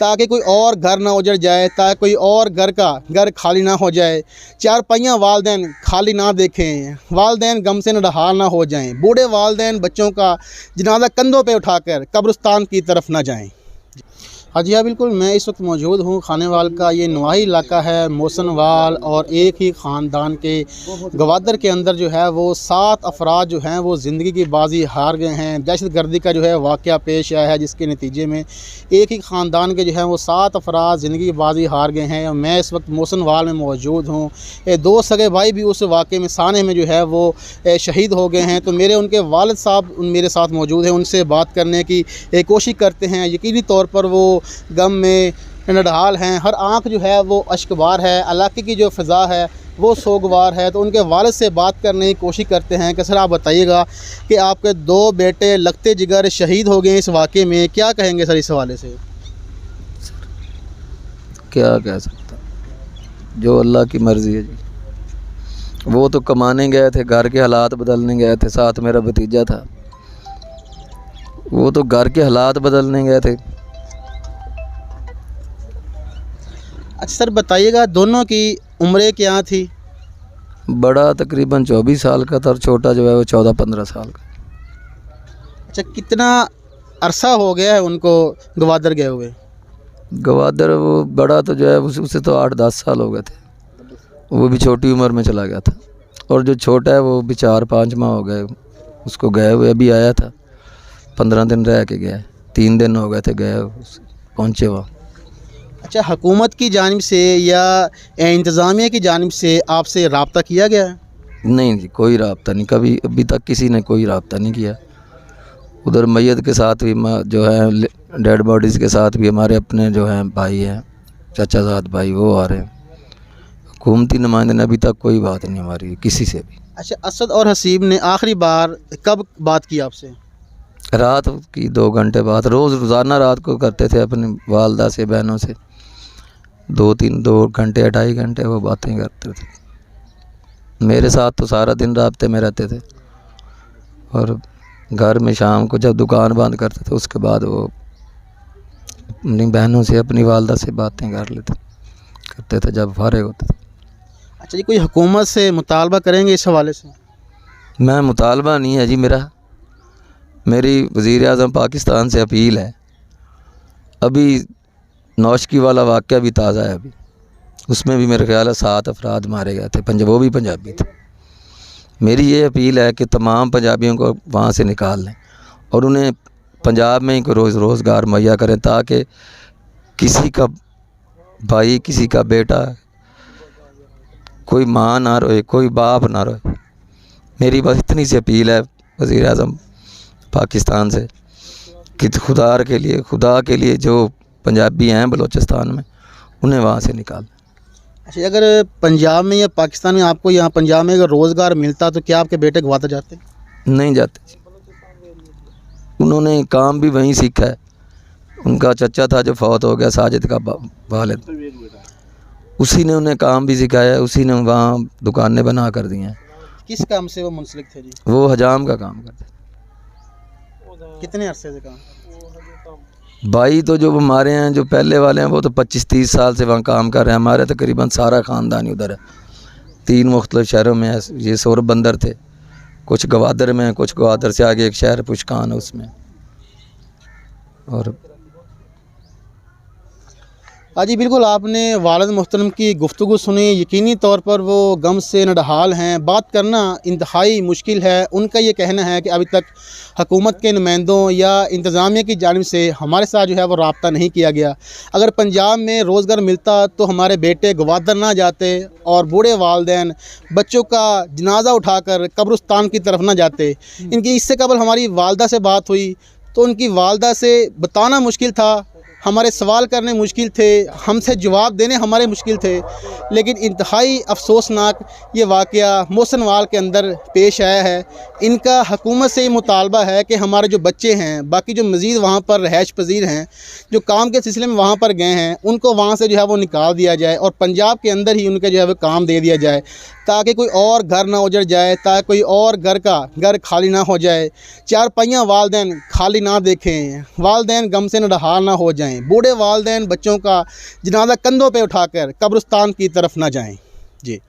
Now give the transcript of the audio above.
ताकि कोई और घर ना उजड़ जाए, ताकि कोई और घर खाली ना हो जाए। चारपाइयाँ वालदैन खाली ना देखें, वालदैन गम से नढहाल ना हो जाएं, बूढ़े वालदैन बच्चों का जनाजा कंधों पे उठाकर कब्रिस्तान की तरफ ना जाएं। हाँ जी हाँ, बिल्कुल। मैं इस वक्त मौजूद हूँ खानेवाल का ये नवाही इलाका है मोहसिनवाल, और एक ही ख़ानदान के गवादर के अंदर जो है वो 7 अफराद जो हैं वो ज़िंदगी की बाजी हार गए हैं। दहशत गर्दी का जो है वाक़या पेश आया है, जिसके नतीजे में एक ही ख़ानदान के जो है वो 7 अफराद ज़िंदगी की बाजी हार गए हैं। और मैं इस वक्त मोहसिनवाल में मौजूद हूँ। 2 सगे भाई भी उस वाक़े में साने में जो है वो शहीद हो गए हैं। तो मेरे उनके वालिद साहब मेरे साथ मौजूद हैं, उनसे बात करने की कोशिश करते हैं। यकीनी तौर पर वो गम में नढहाल हैं, हर आँख जो है वो अश्कबार है, इलाके की जो फ़िज़ा है वो सोगवार है। तो उनके वालिद से बात करने की कोशिश करते हैं कि सर आप बताइएगा कि आपके 2 बेटे लगते जिगर शहीद हो गए इस वाक़े में, क्या कहेंगे सर इस हवाले से? क्या कह सकता, जो अल्लाह की मर्ज़ी है जी। वो तो कमाने गए थे, घर के हालात बदलने गए थे। साथ मेरा भतीजा था, वो तो घर के हालात बदलने गए थे। अच्छा सर बताइएगा, दोनों की उम्रें क्या थी? बड़ा तकरीबन 24 साल का था और छोटा जो है वो 14-15 साल का। अच्छा, कितना अरसा हो गया है उनको गवादर गए हुए? गवादर वो बड़ा तो जो है उसे तो 8-10 साल हो गए थे, वो भी छोटी उम्र में चला गया था। और जो छोटा है वो भी 4-5 माह हो गए उसको गए हुए। अभी आया था, 15 दिन रह के गया, 3 दिन हो गए थे गए पहुँचे वहाँ। अच्छा, हुकूमत की जानिब से या इंतज़ामिया की जानिब से आपसे रब्ता किया गया है? नहीं जी, कोई रब्ता नहीं, कभी अभी तक किसी ने कोई रब्ता नहीं किया। उधर मैयत के साथ भी जो है डेड बॉडीज़ के साथ भी हमारे अपने जो हैं भाई हैं, चाचाजाद भाई, वो आ रहे हैं। हुकूमती नुमाइंदे ने अभी तक कोई बात नहीं हमारी किसी से भी। अच्छा, असद और हसीब ने आखिरी बार कब बात की आपसे? रात की 2 घंटे बाद, रोज़ाना रात को करते थे अपनी वालदा से, बहनों से 2 घंटे 2.5 घंटे वो बातें करते थे। मेरे साथ तो सारा दिन राब्ते में रहते थे, और घर में शाम को जब दुकान बंद करते थे उसके बाद वो अपनी बहनों से, अपनी वालदा से बातें करते थे जब फारिग होते थे। अच्छा जी, कोई हुकूमत से मुतालबा करेंगे इस हवाले से? मैं मुतालबा नहीं है जी मेरी वज़ीर आज़म पाकिस्तान से अपील है। अभी नौशकी वाला वाक़या भी ताज़ा है, अभी उसमें भी मेरे ख्याल है 7 अफराद मारे गए थे, वो भी पंजाबी थे। मेरी ये अपील है कि तमाम पंजाबियों को वहाँ से निकाल लें और उन्हें पंजाब में ही रोज़गार मुहैया करें, ताकि किसी का भाई, किसी का बेटा, कोई माँ ना रोए, कोई बाप ना रोए। मेरी बस इतनी सी अपील है वज़ीर आज़म पाकिस्तान से कि खुदा के लिए जो पंजाबी हैं बलूचिस्तान में, उन्हें वहाँ से निकाल। अच्छा, अगर पंजाब में या पाकिस्तान में आपको यहाँ पंजाब में अगर रोज़गार मिलता तो क्या आपके बेटे गवादर जाते? नहीं जाते, उन्होंने काम भी वहीं सीखा है। उनका चचा था जो फौत हो गया, साजिद का वालिद, उसी ने उन्हें काम भी सिखाया, उसी ने वहाँ दुकानें बना कर दी हैं। किस काम से वो मुंसलिक थे जी? वो हजाम का काम करते। कितने अरसे से काम? भाई तो जो हमारे हैं, जो पहले वाले हैं, वो तो 25-30 साल से वहाँ काम कर रहे हैं। हमारे तकरीबन सारा ख़ानदान उधर है, 3 मुख्तलिफ शहरों में है। ये सोरब बंदर थे, कुछ गवादर में, कुछ गवादर से आगे एक शहर पुशकान है उसमें। और हाँ जी, बिल्कुल आपने वालिद मोहतरम की गुफ्तगू सुनी। यकीनी तौर पर वो गम से नढहाल हैं, बात करना इंतहाई मुश्किल है। उनका ये कहना है कि अभी तक हुकूमत के नुमाइंदों या इंतज़ामिया की जानिब से हमारे साथ जो है वो रब्ता नहीं किया गया। अगर पंजाब में रोज़गार मिलता तो हमारे बेटे गवादर ना जाते और बूढ़े वालदैन बच्चों का जनाजा उठाकर कब्रिस्तान की तरफ ना जाते। इनकी इससे कबल हमारी वालदा से बात हुई तो उनकी वालदा से बताना मुश्किल था, हमारे सवाल करने मुश्किल थे, हमसे जवाब देने हमारे मुश्किल थे। लेकिन इंतहाई अफसोसनाक ये वाक़या मोहसिनवाल के अंदर पेश आया है। इनका हुकूमत से ये मुतालबा है कि हमारे जो बच्चे हैं, बाकी जो मज़ीद वहाँ पर रहायश पजीर हैं, जो काम के सिलसिले में वहाँ पर गए हैं, उनको वहाँ से जो है वो निकाल दिया जाए और पंजाब के अंदर ही उनका जो है वो काम दे दिया जाए, ताकि कोई और घर ना उजड़ जाए, ताकि कोई और घर खाली ना हो जाए। चारपाइयाँ वालदैन खाली ना देखें, वालदैन गम से नढहाल ना हो जाएँ, जाएं। बूढ़े वालिदैन बच्चों का जनाजा कंधों पे उठाकर कब्रिस्तान की तरफ ना जाएं। जी।